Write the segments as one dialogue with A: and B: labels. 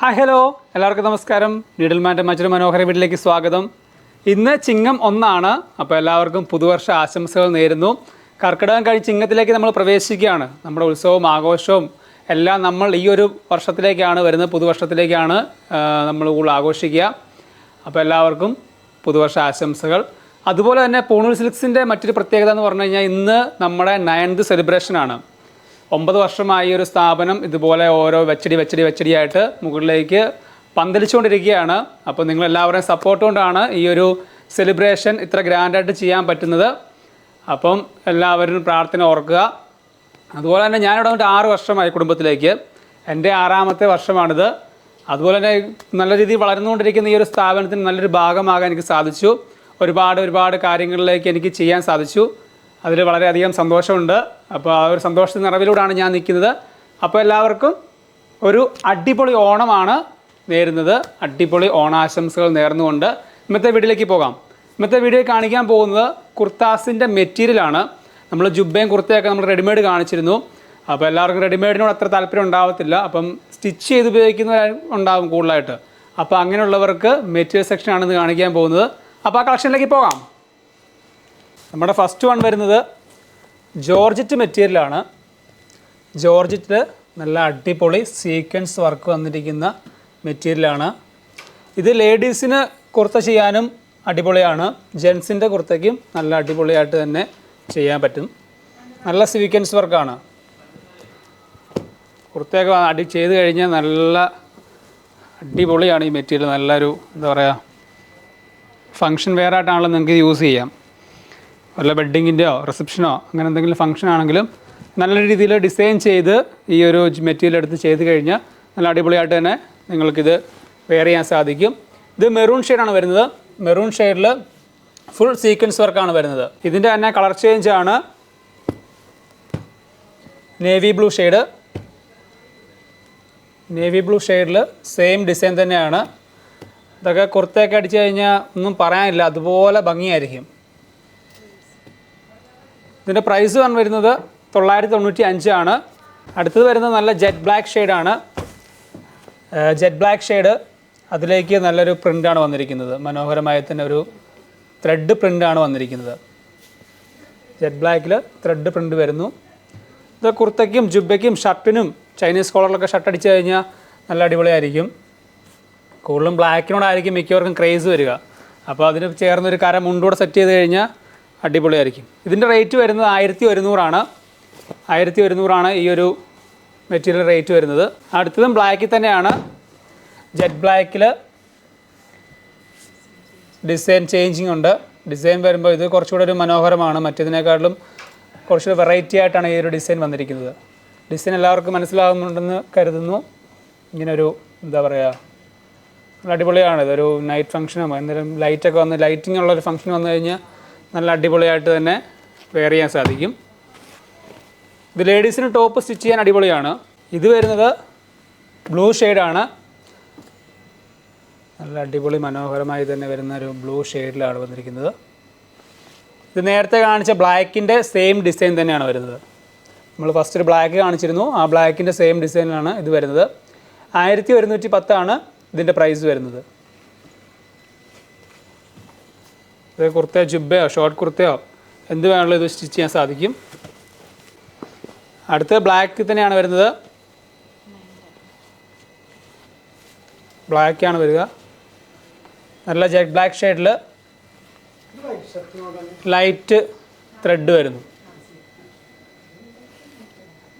A: Hi hello എല്ലാവർക്കും നമസ്കാരം. നീഡിൽമാൻ്റെ മറ്റൊരു മനോഹര വീട്ടിലേക്ക് സ്വാഗതം. ഇന്ന് ചിങ്ങം 1 അപ്പോൾ എല്ലാവർക്കും പുതുവർഷ ആശംസകൾ നേരുന്നു. കർക്കിടകം കഴിഞ്ഞ് ചിങ്ങത്തിലേക്ക് നമ്മൾ പ്രവേശിക്കുകയാണ്. നമ്മുടെ ഉത്സവവും ആഘോഷവും എല്ലാം നമ്മൾ ഈ ഒരു വർഷത്തിലേക്കാണ് വരുന്നത്, പുതുവർഷത്തിലേക്കാണ് നമ്മൾ കൂടുതൽ ആഘോഷിക്കുക. അപ്പോൾ എല്ലാവർക്കും പുതുവർഷ ആശംസകൾ. അതുപോലെ തന്നെ പൂണൂൽ സിൽക്സിൻ്റെ മറ്റൊരു പ്രത്യേകത എന്ന് പറഞ്ഞു കഴിഞ്ഞാൽ ഇന്ന് നമ്മുടെ 9th സെലിബ്രേഷനാണ്. 9 വർഷമായി ഒരു സ്ഥാപനം ഇതുപോലെ ഓരോ വെച്ചടിയായിട്ട് മുകളിലേക്ക് പന്തലിച്ചുകൊണ്ടിരിക്കുകയാണ്. അപ്പോൾ നിങ്ങളെല്ലാവരുടെയും സപ്പോർട്ട് കൊണ്ടാണ് ഈ ഒരു സെലിബ്രേഷൻ ഇത്ര ഗ്രാൻഡായിട്ട് ചെയ്യാൻ പറ്റുന്നത്. അപ്പം എല്ലാവരും പ്രാർത്ഥന ഓർക്കുക. അതുപോലെ തന്നെ ഞാനിവിടെ വന്നിട്ട് 6 വർഷമായി കുടുംബത്തിലേക്ക്. എൻ്റെ 6ാമത്തെ വർഷമാണിത്. അതുപോലെ തന്നെ നല്ല രീതിയിൽ വളർന്നുകൊണ്ടിരിക്കുന്ന ഈ ഒരു സ്ഥാപനത്തിന് നല്ലൊരു ഭാഗമാകാൻ എനിക്ക് സാധിച്ചു. ഒരുപാട് കാര്യങ്ങളിലേക്ക് എനിക്ക് ചെയ്യാൻ സാധിച്ചു. അതിൽ വളരെയധികം സന്തോഷമുണ്ട്. അപ്പോൾ ആ ഒരു സന്തോഷത്തിൻ്റെ നിറവിലൂടെയാണ് ഞാൻ നിൽക്കുന്നത്. അപ്പോൾ എല്ലാവർക്കും ഒരു അടിപൊളി ഓണമാണ് നേരുന്നത്. അടിപൊളി ഓണാശംസകൾ നേർന്നുകൊണ്ട് ഇന്നത്തെ വീഡിയോയിലേക്ക് പോകാം. ഇന്നത്തെ വീഡിയോയിൽ കാണിക്കാൻ പോകുന്നത് കുർത്താസിൻ്റെ മെറ്റീരിയലാണ്. നമ്മൾ ജുബയും കുർത്തയൊക്കെ നമ്മൾ റെഡിമെയ്ഡ് കാണിച്ചിരുന്നു. അപ്പോൾ എല്ലാവർക്കും റെഡിമെയ്ഡിനോട് അത്ര താല്പര്യം ഉണ്ടാവത്തില്ല. അപ്പം സ്റ്റിച്ച് ചെയ്ത് ഉപയോഗിക്കുന്നവർ ഉണ്ടാവും കൂടുതലായിട്ട്. അപ്പോൾ അങ്ങനെയുള്ളവർക്ക് മെറ്റീരിയൽ സെക്ഷനാണ് ഇന്ന് കാണിക്കാൻ പോകുന്നത്. അപ്പോൾ ആ കളക്ഷനിലേക്ക് പോകാം. നമ്മുടെ ഫസ്റ്റ് വൺ വരുന്നത് ജോർജറ്റ് മെറ്റീരിയലാണ്. ജോർജറ്റിൽ നല്ല അടിപൊളി സീക്വൻസ് വർക്ക് വന്നിരിക്കുന്ന മെറ്റീരിയലാണ്. ഇത് ലേഡീസിന് കുർത്ത ചെയ്യാനും അടിപൊളിയാണ്. ജെൻസിൻ്റെ കുർത്തയ്ക്കും നല്ല അടിപൊളിയായിട്ട് തന്നെ ചെയ്യാൻ പറ്റും. നല്ല സീക്വൻസ് വർക്കാണ്. കുർത്തയൊക്കെ ചെയ്ത് കഴിഞ്ഞാൽ നല്ല അടിപൊളിയാണ് ഈ മെറ്റീരിയൽ. നല്ലൊരു എന്താ പറയുക, ഫങ്ഷൻ വെയർ ആയിട്ടാണല്ലോ നിങ്ങൾക്ക് യൂസ് ചെയ്യാം. വല്ല വെഡ്ഡിങ്ങിൻ്റെയോ റിസപ്ഷനോ അങ്ങനെ എന്തെങ്കിലും ഫംഗ്ഷൻ ആണെങ്കിലും നല്ല രീതിയിൽ ഡിസൈൻ ചെയ്ത് ഈ ഒരു മെറ്റീരിയൽ എടുത്ത് ചെയ്ത് കഴിഞ്ഞാൽ നല്ല അടിപൊളിയായിട്ട് തന്നെ നിങ്ങൾക്കിത് വെയർ ചെയ്യാൻ സാധിക്കും. ഇത് മെറൂൺ ഷെയ്ഡാണ് വരുന്നത്. മെറൂൺ ഷെയ്ഡിൽ ഫുൾ സീക്വൻസ് വർക്കാണ് വരുന്നത്. ഇതിൻ്റെ തന്നെ കളർ ചേഞ്ചാണ് navy blue shade. Navy blue ഷെയ്ഡിൽ സെയിം ഡിസൈൻ തന്നെയാണ്. ഇതൊക്കെ കുർത്തയൊക്കെ അടിച്ചു കഴിഞ്ഞാൽ ഒന്നും പറയാനില്ല, അതുപോലെ ഭംഗിയായിരിക്കും. ഇതിൻ്റെ പ്രൈസ് വരുന്നത് 995 അടുത്തത് വരുന്നത് നല്ല ജെറ്റ് ബ്ലാക്ക് ഷെയ്ഡാണ്. ജെറ്റ് ബ്ലാക്ക് ഷെയ്ഡ്, അതിലേക്ക് നല്ലൊരു പ്രിൻ്റാണ് വന്നിരിക്കുന്നത്. മനോഹരമായ തന്നെ ഒരു ത്രെഡ് പ്രിൻ്റാണ് വന്നിരിക്കുന്നത്. ജെറ്റ് ബ്ലാക്കിൽ ത്രെഡ് പ്രിൻ്റ് വരുന്നു. ഇത് കുർത്തയ്ക്കും ജുബയ്ക്കും ഷർട്ടിനും ചൈനീസ് കോളറിലൊക്കെ ഷർട്ട് അടിച്ചു കഴിഞ്ഞാൽ നല്ല അടിപൊളിയായിരിക്കും. കൂടുതലും ബ്ലാക്കിനോടായിരിക്കും മിക്കവർക്കും ക്രേസ് വരിക. അപ്പോൾ അതിന് ചേർന്നൊരു കര മുണ്ടൂടെ സെറ്റ് ചെയ്ത് കഴിഞ്ഞാൽ അടിപൊളിയായിരിക്കും. ഇതിൻ്റെ റേറ്റ് വരുന്നത് 1100. 1100 ഈ ഒരു മെറ്റീരിയൽ റേറ്റ് വരുന്നത്. അടുത്തതും ബ്ലാക്കിൽ തന്നെയാണ്. ജെറ്റ് ബ്ലാക്കിൽ ഡിസൈൻ ചേഞ്ചിങ് ഉണ്ട്. ഡിസൈൻ വരുമ്പോൾ ഇത് കുറച്ചുകൂടെ ഒരു മനോഹരമാണ്. മറ്റേതിനേക്കാളും കുറച്ചുകൂടി വെറൈറ്റി ആയിട്ടാണ് ഈ ഒരു ഡിസൈൻ വന്നിരിക്കുന്നത്. ഡിസൈൻ എല്ലാവർക്കും മനസ്സിലാകുന്നുണ്ടെന്ന് കരുതുന്നു. ഇങ്ങനൊരു എന്താ പറയുക, അടിപൊളിയാണ്. ഇതൊരു നൈറ്റ് ഫംഗ്ഷനോ എന്തെങ്കിലും ലൈറ്റൊക്കെ വന്ന് ലൈറ്റിംഗ് ഉള്ളൊരു ഫംഗ്ഷൻ വന്നു കഴിഞ്ഞാൽ നല്ല അടിപൊളിയായിട്ട് തന്നെ വെയർ ചെയ്യാൻ സാധിക്കും. ഇത് ലേഡീസിന് ടോപ്പ് സ്റ്റിച്ച് ചെയ്യാൻ അടിപൊളിയാണ്. ഇത് വരുന്നത് ബ്ലൂ ഷെയ്ഡാണ്. നല്ല അടിപൊളി മനോഹരമായി തന്നെ വരുന്ന ഒരു ബ്ലൂ ഷെയ്ഡിലാണ് വന്നിരിക്കുന്നത്. ഇത് നേരത്തെ കാണിച്ച ബ്ലാക്കിൻ്റെ സെയിം ഡിസൈൻ തന്നെയാണ് വരുന്നത്. നമ്മൾ ഫസ്റ്റ് ഒരു ബ്ലാക്ക് കാണിച്ചിരുന്നു, ആ ബ്ലാക്കിൻ്റെ സെയിം ഡിസൈനിലാണ് ഇത് വരുന്നത്. 1110 ഇതിൻ്റെ പ്രൈസ് വരുന്നത്. ഇത് കുർത്തയോ ജുബയോ ഷോർട്ട് കുർത്തയോ എന്ത് വേണമെങ്കിലും ഇത് സ്റ്റിച്ച് ചെയ്യാൻ സാധിക്കും. അടുത്ത ബ്ലാക്ക് തന്നെയാണ് വരുന്നത്. ബ്ലാക്കാണ് വരിക. നല്ല ജെറ്റ് ബ്ലാക്ക് ഷെയ്ഡിൽ ലൈറ്റ് ത്രെഡ് വരുന്നു.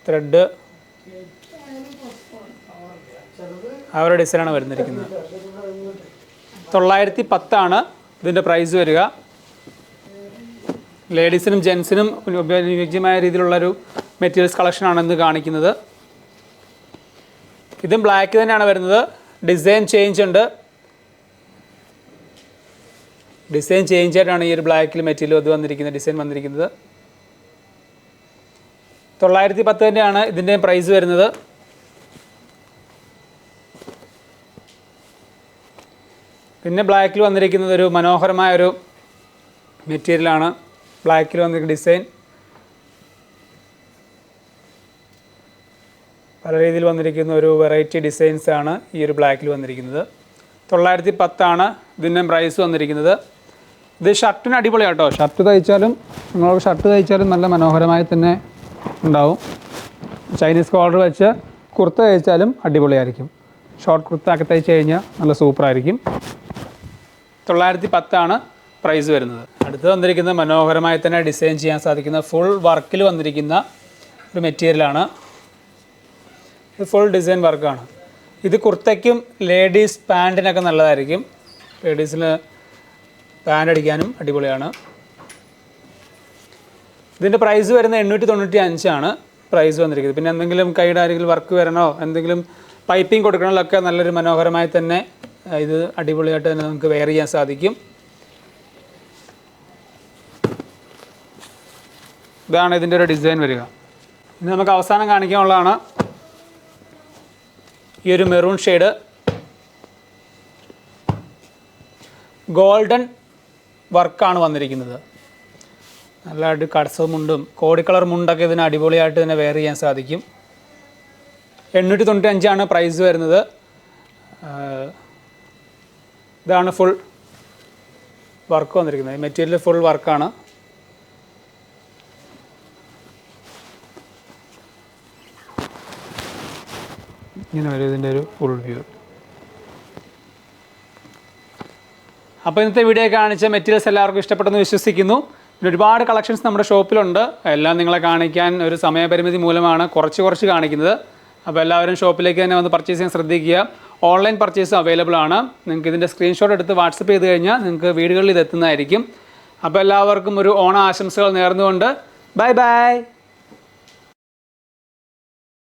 A: ത്രെഡ് ആ ഒരു ഡിസൈനാണ് വരുന്നിരിക്കുന്നത്. 910 ഇതിൻ്റെ പ്രൈസ് വരിക. ലേഡീസിനും ജെൻസിനും ഉപയോഗിക്കുന്ന രീതിയിലുള്ളൊരു മെറ്റീരിയൽസ് കളക്ഷനാണ് ഇന്ന് കാണിക്കുന്നത്. ഇതും ബ്ലാക്ക് തന്നെയാണ് വരുന്നത്. ഡിസൈൻ ചേഞ്ച് ഉണ്ട്. ഡിസൈൻ ചേഞ്ച് ആയിട്ടാണ് ഈ ഒരു ബ്ലാക്കിൽ മെറ്റീരിയൽ ഇത് വന്നിരിക്കുന്നത്, ഡിസൈൻ വന്നിരിക്കുന്നത്. 910 തന്നെയാണ് ഇതിൻ്റെ പ്രൈസ് വരുന്നത്. പിന്നെ ബ്ലാക്കിൽ വന്നിരിക്കുന്നത് ഒരു മനോഹരമായൊരു മെറ്റീരിയലാണ്. ബ്ലാക്കിൽ വന്നിരിക്കുന്ന ഡിസൈൻ പല രീതിയിൽ വന്നിരിക്കുന്ന ഒരു വെറൈറ്റി ഡിസൈൻസാണ് ഈ ഒരു ബ്ലാക്കിൽ വന്നിരിക്കുന്നത്. 910 ഇതിൻ്റെ പ്രൈസ് വന്നിരിക്കുന്നത്. ഇത് ഷർട്ടിന് അടിപൊളിയാണ് കേട്ടോ. ഷർട്ട് തയ്ച്ചാലും നിങ്ങൾ ഷർട്ട് തയ്ച്ചാലും നല്ല മനോഹരമായി തന്നെ ഉണ്ടാവും. ചൈനീസ് കോളർ വെച്ച് കുർത്ത തയ്ച്ചാലും അടിപൊളിയായിരിക്കും. ഷോർട്ട് കുർത്ത ഒക്കെ തയ്ച്ച് കഴിഞ്ഞാൽ നല്ല സൂപ്പറായിരിക്കും. 910 പ്രൈസ് വരുന്നത്. അടുത്ത് വന്നിരിക്കുന്ന മനോഹരമായി തന്നെ ഡിസൈൻ ചെയ്യാൻ സാധിക്കുന്ന ഫുൾ വർക്കിൽ വന്നിരിക്കുന്ന ഒരു മെറ്റീരിയലാണ്. ഇത് ഫുൾ ഡിസൈൻ വർക്കാണ്. ഇത് കുർത്തയ്ക്കും ലേഡീസ് പാൻറ്റിനൊക്കെ നല്ലതായിരിക്കും. ലേഡീസിന് പാൻറ് അടിക്കാനും അടിപൊളിയാണ്. ഇതിൻ്റെ പ്രൈസ് വരുന്നത് 895 പ്രൈസ് വന്നിരിക്കുന്നത്. പിന്നെ എന്തെങ്കിലും കൈയുടെ ആരെങ്കിലും വർക്ക് വരണോ എന്തെങ്കിലും പൈപ്പിംഗ് കൊടുക്കണമെന്നൊക്കെ നല്ലൊരു മനോഹരമായി തന്നെ ഇത് അടിപൊളിയായിട്ട് തന്നെ നമുക്ക് വെയർ ചെയ്യാൻ സാധിക്കും. ഇതാണ് ഇതിൻ്റെ ഒരു ഡിസൈൻ വരിക. ഇനി നമുക്ക് അവസാനം കാണിക്കാനുള്ളതാണ് ഈ ഒരു മെറൂൺ ഷെയ്ഡ് ഗോൾഡൻ വർക്കാണ് വന്നിരിക്കുന്നത്. നല്ല കടസ മുണ്ടും കോടി കളർ മുണ്ടൊക്കെ ഇതിന് അടിപൊളിയായിട്ട് തന്നെ വെയർ ചെയ്യാൻ സാധിക്കും. 895 പ്രൈസ് വരുന്നത്. ഇതാണ് ഫുൾ വർക്ക് വന്നിരിക്കുന്നത്. മെറ്റീരിയൽ ഫുൾ വർക്കാണ്. ഇങ്ങനെ വരും ഇതിൻ്റെ ഒരു ഫുൾ വ്യൂ. അപ്പോൾ ഇന്നത്തെ വീഡിയോ കാണിച്ച മെറ്റീരിയൽസ് എല്ലാവർക്കും ഇഷ്ടപ്പെട്ടെന്ന് വിശ്വസിക്കുന്നു. പിന്നെ ഒരുപാട് കളക്ഷൻസ് നമ്മുടെ ഷോപ്പിലുണ്ട്. എല്ലാം നിങ്ങളെ കാണിക്കാൻ ഒരു സമയപരിമിതി മൂലമാണ് കുറച്ച് കാണിക്കുന്നത്. അപ്പോൾ എല്ലാവരും ഷോപ്പിലേക്ക് തന്നെ വന്ന് പർച്ചേസ് ചെയ്യാൻ ശ്രദ്ധിക്കുക. ഓൺലൈൻ പർച്ചേസും അവൈലബിൾ ആണ്. നിങ്ങൾക്ക് ഇതിൻ്റെ സ്ക്രീൻഷോട്ട് എടുത്ത് വാട്സപ്പ് ചെയ്ത് കഴിഞ്ഞാൽ നിങ്ങൾക്ക് വീടുകളിൽ ഇത് എത്തുന്നതായിരിക്കും. അപ്പോൾ എല്ലാവർക്കും ഒരു ഓണ ആശംസകൾ നേർന്നുകൊണ്ട് ബൈ ബൈ.